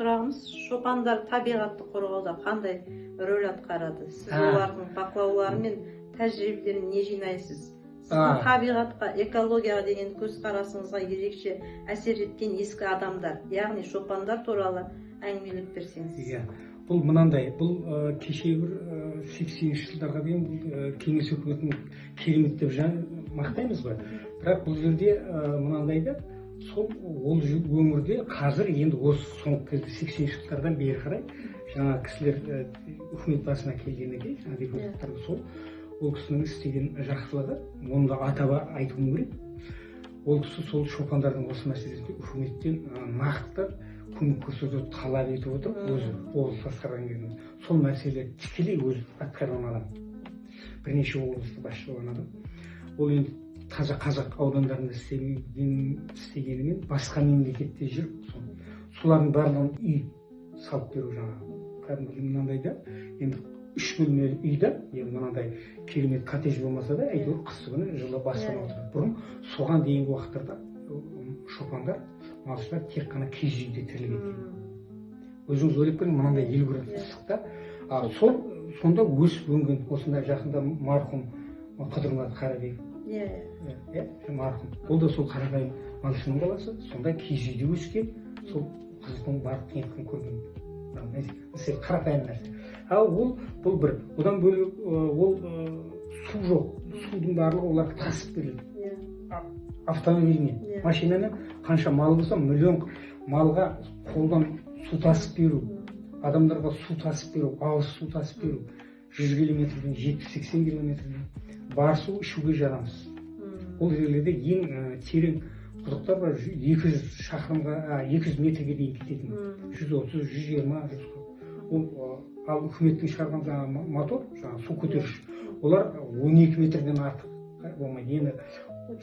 сұрағымыз, шопандар табиғатты қорғауда қандай рөл атқарады? Сіз олардың бақылаулары мен тәжірибелерін не жинайсыз? Сіздің табиғатқа, экологияға деген көзқарасыңызға ерекше әсер еткен ескі адамдар, яғни шопандар туралы әңгімелеп берсеңіз. Иә, бұл мынандай, бұл кеше бір 80-ші жылдарға дейін кеңес өкіметінің керемет деп мақтаймыз ғой. Бірақ бұл жерде мынандай да, сол ол өңірде қазір енді осы соңғы 80-ші жылдардан бері қарай жаңа кісілер үкімет басына келгеннен кейін, жаңа депутаттар сол ол кісінің істеген жақсылығы, оны да атап айтуым керек. Ол кісі сол шопандардың осы мәселесінде үкіметтен нақты көмек көрсетуді талап етіп отыр, өзі облыс басқарған кезінде. Сол мәселе тікелей өзі атқарған адам. Бірнеше облысты басшылаған адам. Ол енді таза қазақ аудандарында істегенімен басқа мемлекетте жүріп, солардың барлығын үй салып беру жаңағы. Кәдімгі мынандай да, енді 3 бөлмелі үйді, енді мынандай керемет коттедж болмаса да, әйтеуір қысы күні жылы басына отырады. Бұрын соған дейінгі уақыттарда шопандар, малшылар тек қана киіз үйде тірілген. Өзіңіз ойлап көріңіз, мынандай 50 градус ыстықта, сонда өсіп өнген, осындай жақында марқұм Қыдырмұрат Қарабек. Марқұм. Ол да сол Қарағай малшының баласы, сонда киіз үйде өскен, сол қыздың барлық қиындығын көрген. Мысалы қарапайым нәрсе. Ал бұл бір. Одан бөлек ол су жоқ. Судың барлығы оларға тасып беріледі. Автомобильмен, машинамен қанша мал болса, миллион малға қолдан су тасып беру, адамдарға су тасып беру, ауыз су тасып беру, 100 километрден 70-80 километрден бар су ішуге жарамсыз. Ол жерлерде ең терең құдықтар бар, 200 шақырымға, 200 метрге дейін кететін. 130, 120, 140. Ал үкіметтің шығарған мотор, су көтеріш, олар 12 метрден артық болмайды. Енді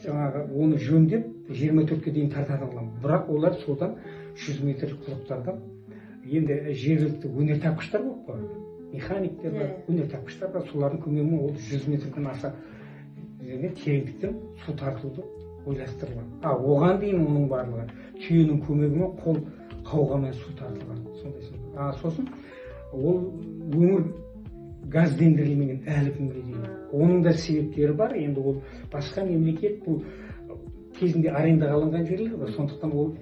жаңағы оны жөндеп 24-ке дейін тартады аламын. Бірақ олар содан 100 метр құдықтардан енді жергілікті өнертапқыштар болып қой. Механиктер бар, өнертапқыштар бар, солардың көмегімен ол 100 метрден аса тереңдіктен су тартуды ойластырылған. Оған дейін оның барлығы түйенің көмегімен қол қауғамен су тартылған. Сосын ол өңір газдендірілмеген әлі күнге дейін. Оның да себептері бар. Енді ол басқа мемлекет, бұл кезінде арендаға алынған жерлер бар. Сондықтан ол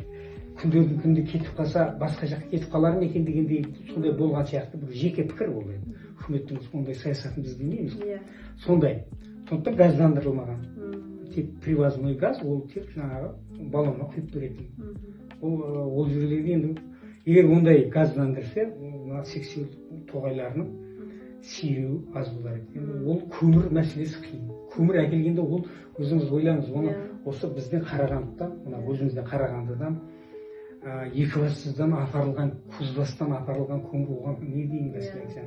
күндердің күнде кетіп қалса, басқа жаққа кетіп қалар ма екен дегендей сондай болған сияқты бір жеке пікір ол енді. Үкіметтің ондай саясатын біз білмейміз. Сондай. Сондықтан газдандырылмаған. Тек привозной газ, ол тек жаңағы баллонға құйып беретін. Ол жерлерге енді егер ондай газдандырса, сексеуіл тоғайларының сиреуі аз болар еді. Ол көмір мәселесі қиын. Көмір әкелгенде ол өзіңіз ойлаңыз, оны осы бізден Қарағандыдан, өзімізден Қарағандыдан, Екібастұздан апарылған, Кузбастан апарылған көмір оған не дейін мәселен сен?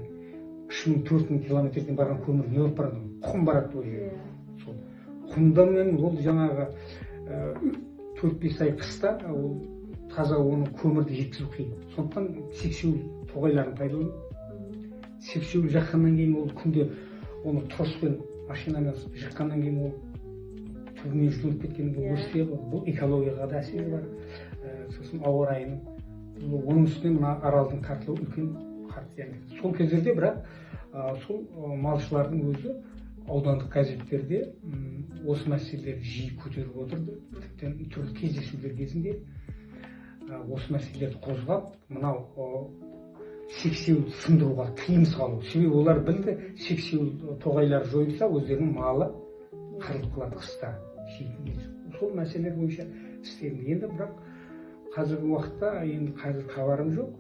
3000-4000 километрден барған көмір не болып барады? Құм барады ол жерге. Құмдамен ол жаңағы 4-5 ай қыста ол таза оның көмірді жеткізу қиын. Сондықтан сексеуіл тоғайларын пайдаланып, сексеуіл жаққаннан кейін ол күнде оны троспен машинамен жыққаннан кейін ол түбімен жұтылып кеткен бұл экологияға да әсері бар. Сосын ауа райының, оның үстіне мына аралдың тартылуы үлкен қатты. Сол кездерде бірақ сол малшылардың өзі аудандық газеттерде осы мәселелерді жиі көтеріп отырды. Тіптен түрлі кездесулер кезінде осы мәселелерді қозғап, мынау сексеуіл сындыруға тыйым салу. Себебі олар білді, сексеуіл тоғайлар жойылса, өздерінің малы қырылып қалады қыста. Сол мәселелер бойынша істелді. Енді бірақ қазіргі уақытта енді қазір хабарым жоқ,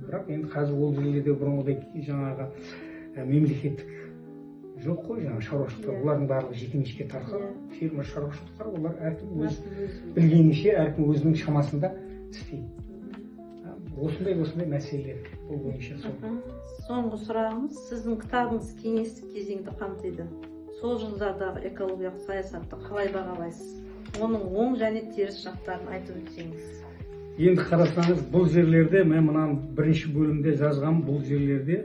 бірақ енді қазір ол жерлерде бұрынғыдай жаңағы мемлекеттік жоқ қой, жаңағы шаруашылықтар, олардың барлығы жекеменшікке тарқаған. Фермер шаруашылықтар, олар әркім өз білгенінше, әркім өзінің шамасында істейді. Осындай мәселелер бұл бойынша сол. Соңғы сұрағымыз, сіздің кітабыңыз кеңестік кезеңді қамтиды. Сол жылдардағы экологиялық саясатты қалай бағалайсыз? Оның оң және теріс жақтарын айтып өтсеңіз. Енді қарасаңыз, бұл жерлерде, мен мына бірінші бөлімде жазған бұл жерлерде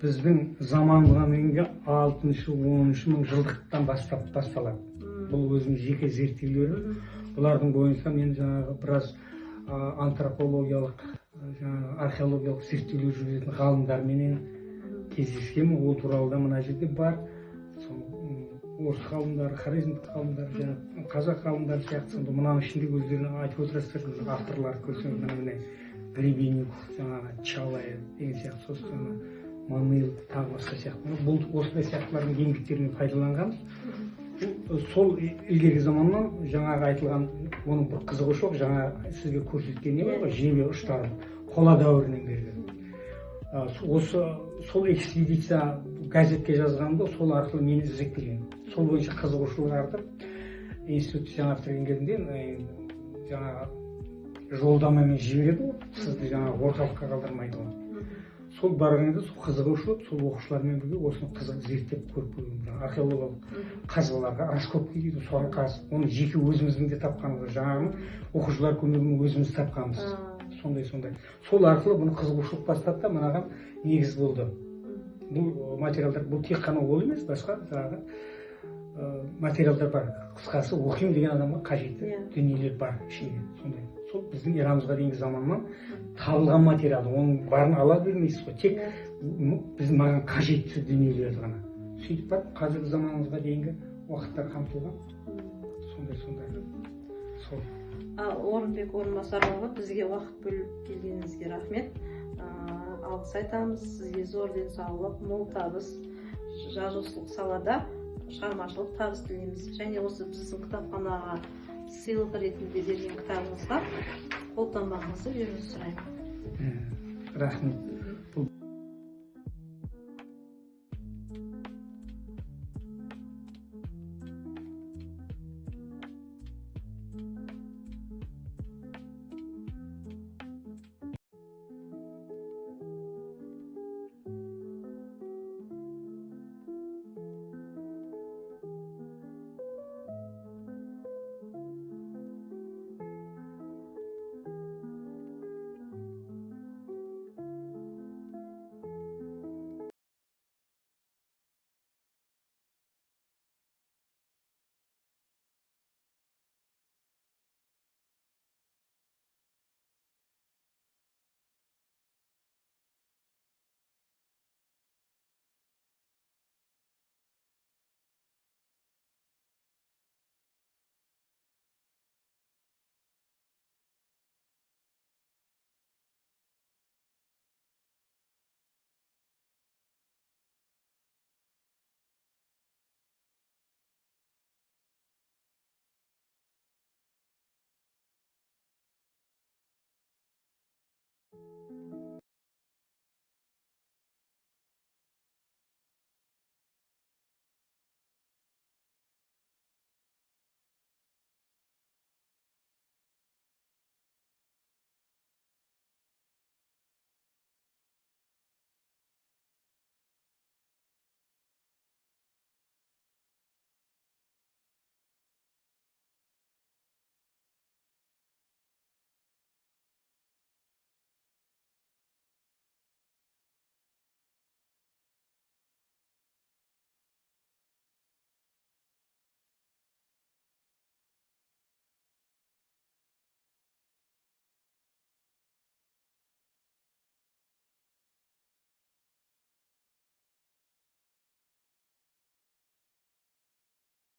біздің заманға дейінгі 6-10 жылдықтан басталады. Бұл өзінің жеке зерттеулері. Бұлардың бойынша мен жаңағы біраз антропологиялық жаңағы археологиялық зерттеулер жүргізетін ғалымдарменен кездескенмін. Ол туралы да мына жерде бар. Орыс ғалымдары, хорезмдік ғалымдар, жаңағы қазақ ғалымдары сияқты сонда мынаның ішінде өздерінің айтып отырсыздар, авторлар көрсеңіз, міне Гребенников, жаңағы Чалая деген сияқты, сосын Маныл, тағы басқа сияқты. Бұл осындай сияқтылардың еңбектерінен пайдаланғанбыз. Сол ilgергі заманнан жаңағы айтылған оның бір қызығушылық, жаңа сізге көрсеткен не бар ғой, жебе ұштары қола дәуірінен берген. Осы сол экспедиция газетке жазғанымда сол арқылы мені іздеп келген. Сол бойынша қызығушылық артып, институтты жаңа бітірген кезінде жаңағы жолдамамен жібереді ғой, сізді жаңағы орталыққа қалдырмайды ғой. Сол барғанда сол қызығушылық, сол оқушылармен бірге осыны қызық зерттеп көріп көрдім. Археологиялық қазбаларға раскопки дейді, соған қазып, оны жеке өзіміздің де тапқанымыз, жаңағы оқушылар көмегімен өзіміз тапқанбыз. Сондай. Сол арқылы бұны қызығушылық бастады да мынаған негіз болды. Бұл материалдар, бұл тек қана ол емес, басқа жаңағы материалдар бар. Қысқасы оқимын деген адамға қажетті дүниелер бар ішінде. Сондай. Сол біздің эрамызға дейінгі заманнан табылған материал, оның барын ала бермейсіз ғой. Тек біздің маған қажетті дүниелер ғана. Сөйтіп барып, қазіргі заманымызға дейінгі уақыттар қамтылған. Сондай. Сол. Орынбек Орынбасарұлы, бізге уақыт бөліп келгеніңізге рахмет. Алғыс айтамыз. Сізге зор денсаулық, мол табыс, жазушылық салада шығармашылық табыс тілейміз. Және осы біздің кітапханаға сыйлық ретінде берген кітабыңызға қолтаңбаңызды беруіңізді сұраймын. Рахмет.